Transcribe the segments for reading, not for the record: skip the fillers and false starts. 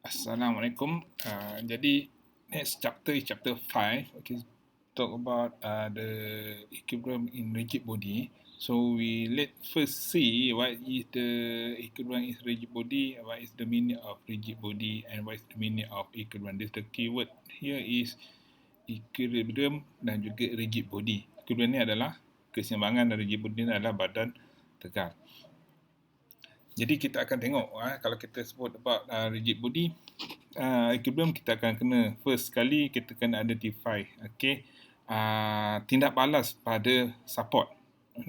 Assalamualaikum. Jadi next chapter is chapter 5. Okay, talk about the equilibrium in rigid body. So we let first see what is the equilibrium in rigid body, what is the meaning of rigid body, and what is the meaning of equilibrium. This the keyword here is equilibrium dan juga rigid body. Equilibrium ni adalah keseimbangan dan rigid body ni adalah badan tegar. Jadi kita akan tengok kalau kita sebut about rigid body, equilibrium kita akan kena first sekali kita kena identify tindak balas pada support,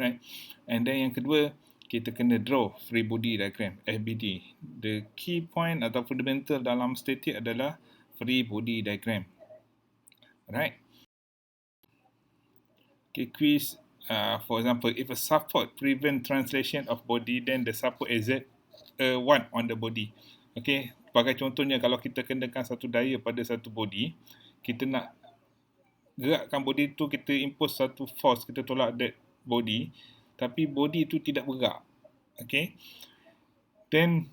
right? And then yang kedua kita kena draw free body diagram, FBD. The key point atau fundamental dalam static adalah free body diagram, right? Okay, quiz. For example, if a support prevent translation of body, then the support exert one on the body. Okay, sebagai contohnya kalau kita kenakan satu daya pada satu body, kita nak gerakkan body tu, kita impose satu force, kita tolak that body, tapi body tu tidak bergerak. Okay, then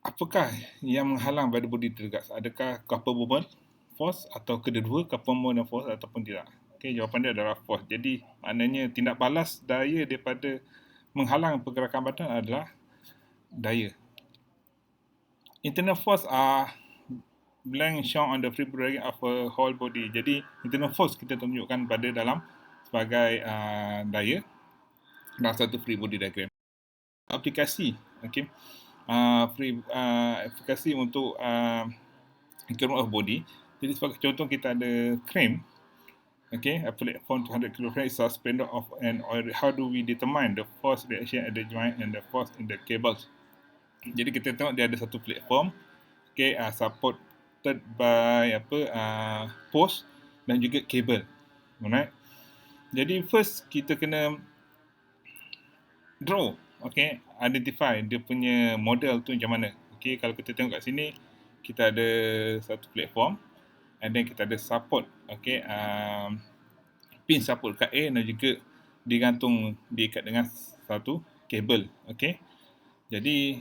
apakah yang menghalang pada body tergerak? Adakah couple moment force atau kedua-dua couple moment force ataupun tidak? Okay, jawapan dia adalah force. Jadi maknanya tindak balas daya daripada menghalang pergerakan badan adalah daya. Internal force are blank shown on the free body diagram of a whole body. Jadi internal force kita tunjukkan pada dalam sebagai daya dalam satu free body diagram. Aplikasi, okay, aplikasi untuk equilibrium of body. Jadi sebagai contoh kita ada crane. Okay, a platform 200 kg is suspended off an oil. How do we determine the force reaction at the joint and the force in the cables? Jadi kita tengok dia ada satu platform, okay, supported by post dan juga kabel, alright. Jadi first kita kena draw, okay, identify dia punya model tu macam mana. Okay, kalau kita tengok kat sini kita ada satu platform, and then kita ada support, okay, pin support kat A dan juga digantung diikat dengan satu kabel, okay. Jadi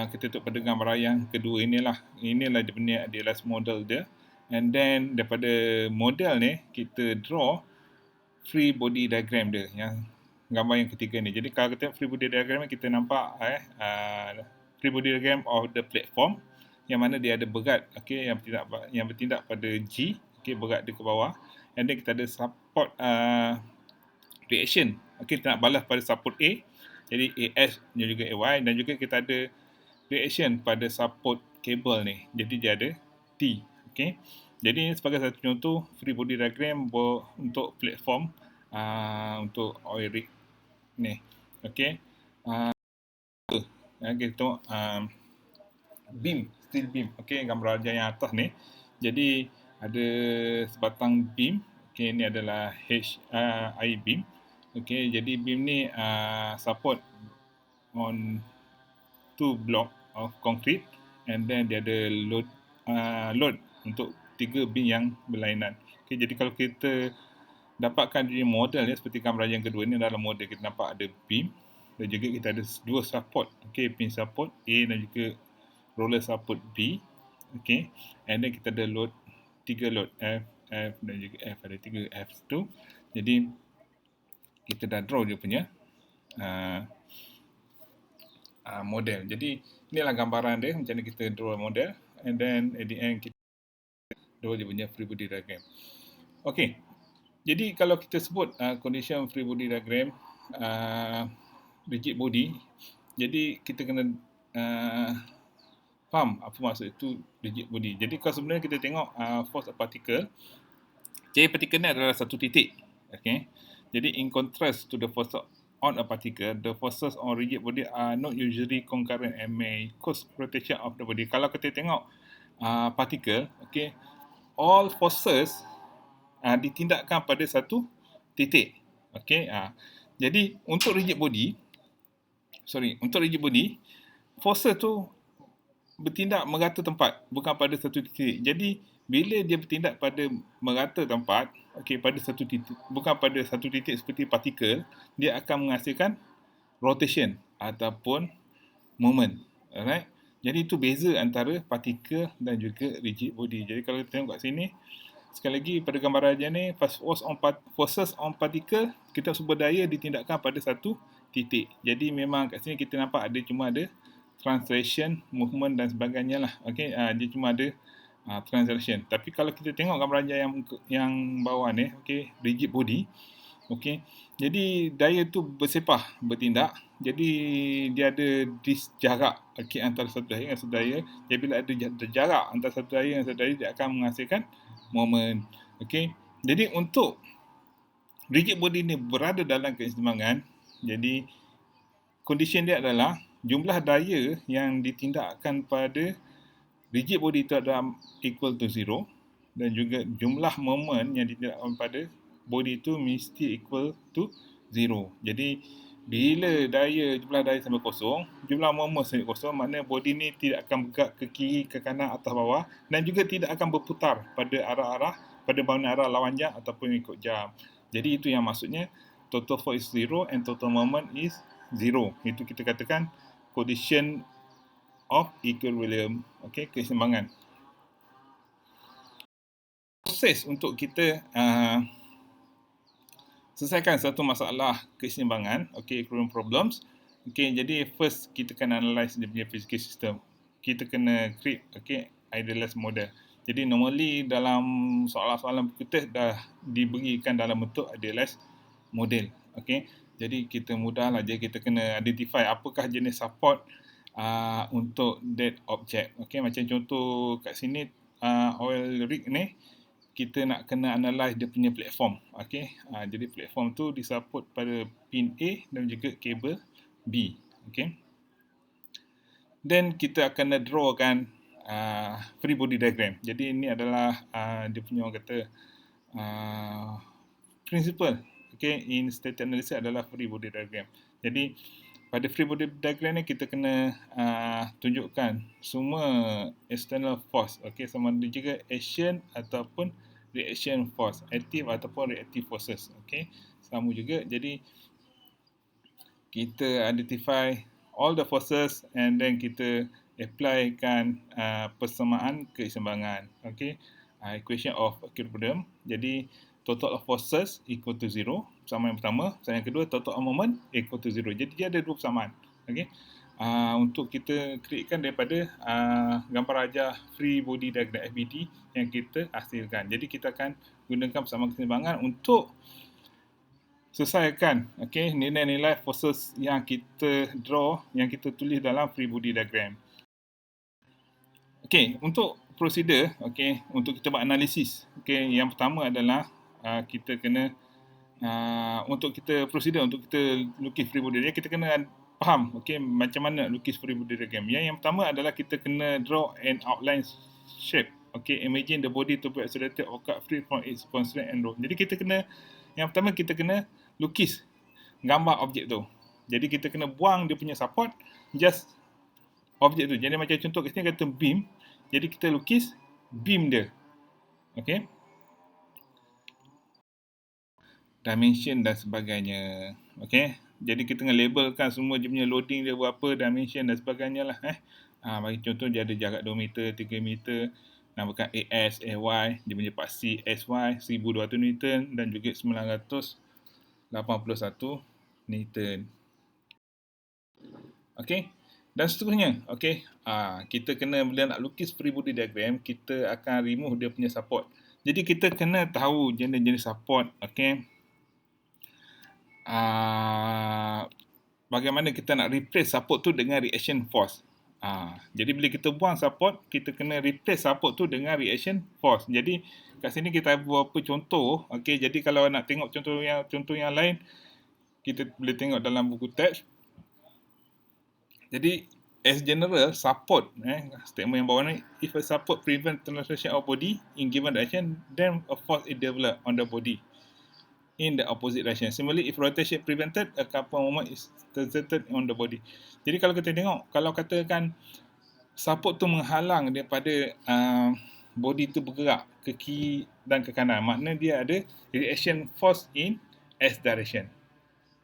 kita tengok pada gambar yang kedua inilah dia punya idealized model dia, and then daripada model ni kita draw free body diagram dia, yang gambar yang ketiga ni. Jadi kalau kita tengok free body diagram ni, kita nampak free body diagram of the platform yang mana dia ada berat, okay, yang bertindak pada G, okay, berat dia ke bawah, and then kita ada support reaction, okay, kita nak balas pada support A, jadi AS dan juga AY, dan juga kita ada reaction pada support kabel ni, jadi dia ada T, okay. Jadi sebagai satu contoh free body diagram untuk platform untuk oil rig ni, okay. Kita tengok beam, steel beam, okay, gambar raja yang atas ni. Jadi ada sebatang beam, okay, ni adalah I beam, okay. Jadi beam ni support on 2 block of concrete, and then dia ada load untuk 3 beam yang berlainan. Okay, jadi kalau kita dapatkan dia model ya, seperti gambar yang kedua ni adalah model, kita nampak ada beam dan juga kita ada dua support, okay, pin support A dan juga roller support B, okay, and then kita ada load 3 load F dan juga F, ada 3 F tu. Jadi kita dah draw dia punya model. Jadi inilah gambaran dia macam mana kita draw model, and then at the end kita draw dia punya free body diagram. Okay, jadi kalau kita sebut condition free body diagram rigid body, jadi kita kena faham apa maksud itu rigid body. Jadi kalau sebenarnya kita tengok force of particle, okay, particle ni adalah satu titik, okay. Jadi in contrast to the force on a particle, the forces on rigid body are not usually concurrent and may cause rotation of the body. Kalau kita tengok particle, okay, all forces ditindakkan pada satu titik, okay. Jadi untuk rigid body, forces tu bertindak merata tempat, bukan pada satu titik. Jadi bila dia bertindak pada merata tempat, okay, pada satu titik, bukan pada satu titik seperti partikel, dia akan menghasilkan rotation ataupun moment, alright. Jadi itu beza antara partikel dan juga rigid body. Jadi kalau kita tengok kat sini, sekali lagi pada gambar raja ni, forces on particle, kita sumber daya ditindakkan pada satu titik. Jadi memang kat sini kita nampak cuma ada translation, movement dan sebagainya lah. Okey, dia cuma ada translation. Tapi kalau kita tengok gambar raja yang bawah ni, okey, rigid body, okey. Jadi daya tu bersepah, bertindak. Jadi dia ada jarak, okey, antara satu daya dengan satu daya. Jadi bila ada jarak antara satu daya dengan satu daya, dia akan menghasilkan moment. Okey. Jadi untuk rigid body ni berada dalam keseimbangan, jadi condition dia adalah jumlah daya yang ditindakkan pada rigid body itu adalah equal to 0 dan juga jumlah moment yang ditindakkan pada body itu mesti equal to 0. Jadi bila jumlah daya sampai kosong, jumlah moment sampai kosong, maknanya body ni tidak akan bergerak ke kiri, ke kanan, atas, bawah dan juga tidak akan berputar pada berlawanan arah lawan jam ataupun ikut jam. Jadi itu yang maksudnya total force is 0 and total moment is 0. Itu kita katakan condition of equilibrium, okey, keseimbangan. Proses untuk kita selesaikan satu masalah keseimbangan, okey, equilibrium problems. Okey, jadi first kita kena analyze dia punya physical system. Kita kena create, okey, idealized model. Jadi normally dalam soalan-soalan kita dah diberikan dalam bentuk idealized model. Okey, jadi kita mudahlah, jadi kita kena identify apakah jenis support untuk that object. Okey, macam contoh kat sini oil rig ni, kita nak kena analyze dia punya platform. Okey, jadi platform tu disupport pada pin A dan juga kabel B. Okey, then kita akan drawkan free body diagram. Jadi ini adalah dia punya orang kata principle, okay, in static analysis adalah free body diagram. Jadi pada free body diagram ni kita kena tunjukkan semua external force, okay, sama ada juga action ataupun reaction force, active ataupun reactive forces, okay, sama juga. Jadi kita identify all the forces and then kita applykan persamaan keseimbangan, okay, equation of equilibrium. Jadi total of forces equal to 0, persamaan yang pertama. Persamaan yang kedua, total of moment equal to 0. Jadi dia ada dua persamaan. Okay. Untuk kita createkan daripada gambar rajah free body diagram FBD yang kita hasilkan. Jadi kita akan gunakan persamaan keseimbangan untuk selesaikan, okay, nilai-nilai forces yang kita draw, yang kita tulis dalam free body diagram. Okay, untuk prosedur, okay, untuk kita buat analisis, okay, yang pertama adalah kita kena untuk kita prosedur untuk kita lukis free body diagram, kita kena faham, okay, macam mana lukis free body diagram. Yang pertama adalah kita kena draw an outline shape. Okay, imagine the body to be accelerated or cut free from its constraint and row. Jadi kita kena, yang pertama kita kena lukis gambar objek tu. Jadi kita kena buang dia punya support, just objek tu. Jadi macam contoh kat sini kata beam. Jadi kita lukis beam dia. Okay, dimension dan sebagainya. Okay, jadi kita kena labelkan semua dia punya loading dia berapa, dimension dan sebagainya lah. Bagi contoh dia ada jarak 2 meter, 3 meter, namakan AS, AY, dia punya paksi SY 1200 Newton dan juga 981 Newton. Okay, dan seterusnya. Okay, kita kena, bila nak lukis free body diagram, kita akan remove dia punya support. Jadi kita kena tahu jenis-jenis support. Okay, bagaimana kita nak replace support tu dengan reaction force. Jadi bila kita buang support, kita kena replace support tu dengan reaction force. Jadi kat sini kita buat apa contoh. Okay, jadi kalau nak tengok contoh yang lain, kita boleh tengok dalam buku teks. Jadi as general, support, statement yang bawah ni, if a support prevent translation of body in given direction, then a force is developed on the body in the opposite direction. Similarly, if rotation prevented, a couple moment is exerted on the body. Jadi kalau kita tengok, kalau katakan support tu menghalang daripada body tu bergerak ke kiri dan ke kanan, maknanya dia ada reaction force in S direction.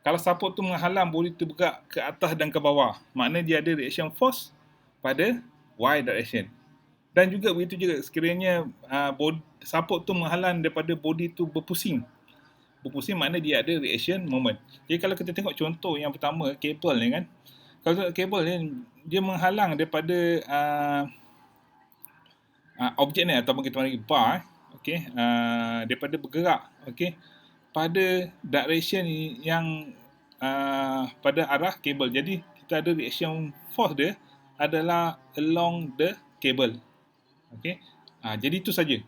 Kalau support tu menghalang body tu bergerak ke atas dan ke bawah, maknanya dia ada reaction force pada Y direction. Dan juga begitu juga sekiranya support tu menghalang daripada body tu berpusing. Berpusing makna dia ada reaction moment. Jadi kalau kita tengok contoh yang pertama, kabel ni kan. Kalau tengok kabel ni, dia menghalang daripada objek ni ataupun kita panggil bar, okey, daripada bergerak, okey, pada direction yang pada arah kabel. Jadi kita ada reaction force dia adalah along the cable. Okey. Jadi itu saja.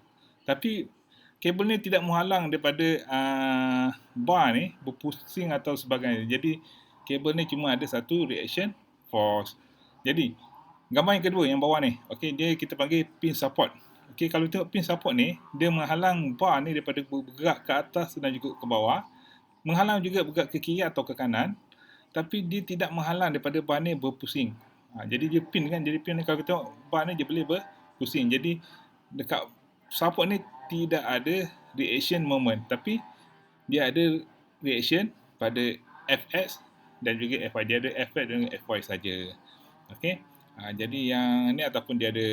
Tapi kabel ni tidak menghalang daripada bar ni berpusing atau sebagainya. Jadi kabel ni cuma ada satu reaction force. Jadi gambar yang kedua yang bawah ni, okey, dia kita panggil pin support. Okey, kalau tengok pin support ni, dia menghalang bar ni daripada bergerak ke atas dan juga ke bawah. Menghalang juga bergerak ke kiri atau ke kanan. Tapi dia tidak menghalang daripada bar ni berpusing. Jadi dia pin kan, jadi pin ni kalau kita tengok bar ni dia boleh berpusing. Jadi dekat support ni tidak ada reaction moment, tapi dia ada reaction pada Fs dan juga Fy. Dia ada Fx dan Fy saja. Okey. Jadi yang ni ataupun dia ada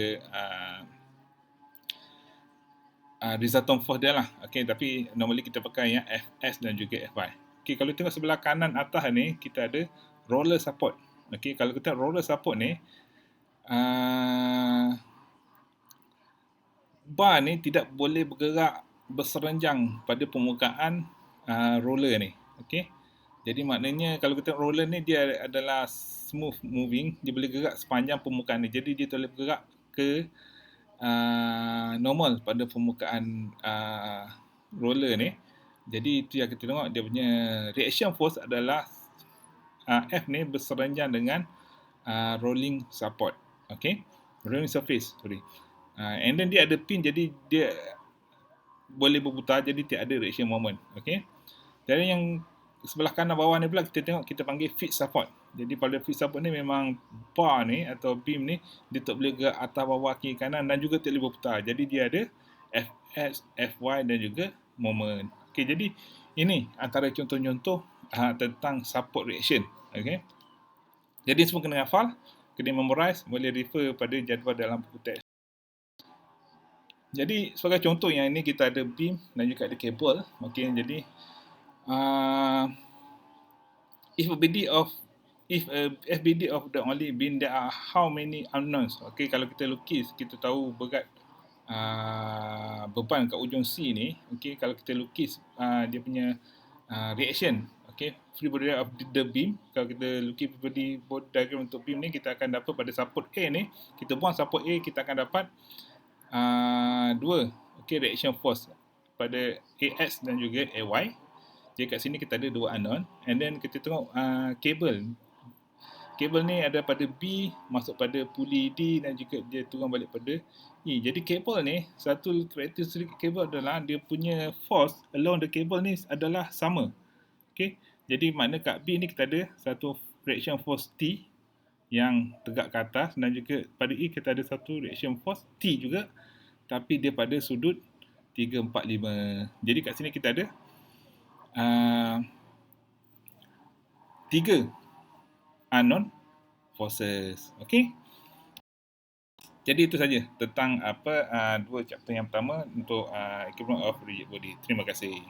resultant force dia lah. Okey, tapi normally kita pakai yang Fs dan juga Fy. Okey, kalau tengok sebelah kanan atas ni kita ada roller support. Okey, kalau kita roller support ni bar ni tidak boleh bergerak berserenjang pada permukaan roller ni. Okey. Jadi maknanya kalau kita roller ni dia adalah smooth moving, dia boleh gerak sepanjang permukaan ni. Jadi dia boleh bergerak ke normal pada permukaan roller ni. Jadi itu yang kita tengok, dia punya reaction force adalah F ni berserenjang dengan rolling support. Okay, rolling surface, sorry. And then dia ada pin, jadi dia boleh berputar, jadi tidak ada reaction moment. Okay. Jadi yang sebelah kanan bawah ni pula kita tengok, kita panggil fixed support. Jadi pada fixed support ni memang bar ni atau beam ni dia tak boleh gerak atas, bawah, kiri, kanan dan juga tak boleh berputar. Jadi dia ada Fx, Fy dan juga moment. Okay, jadi ini antara contoh-contoh tentang support reaction. Okay. Jadi semua kena hafal, kena memorize, boleh refer pada jadual dalam buku teks. Jadi sebagai contoh yang ini kita ada beam dan juga ada kabel. Okay, jadi if FBD of the only beam, there are how many unknowns? Okay, kalau kita lukis, kita tahu berat beban kat ujung C ni. Okay, kalau kita lukis dia punya reaction, okay, free body of the beam. Kalau kita lukis free body diagram untuk beam ni, kita akan dapat pada support A ni, kita buang support A, kita akan dapat dua, okay, reaction force pada AX dan juga AY. Jadi kat sini kita ada dua unknown. And then kita tengok kabel. Kabel ni ada pada B, masuk pada puli D dan juga dia turun balik pada E. Jadi kabel ni, satu karakteristik kabel adalah dia punya force along the cable ni adalah sama. Okay. Jadi makna kat B ni kita ada satu reaction force T yang tegak ke atas dan juga pada E kita ada satu reaction force T juga, tapi dia pada sudut 3, 4, 5. Jadi kat sini kita ada 3 unknown forces. Okey. Jadi itu saja tentang dua chapter yang pertama untuk equivalent of rigid body. Terima kasih.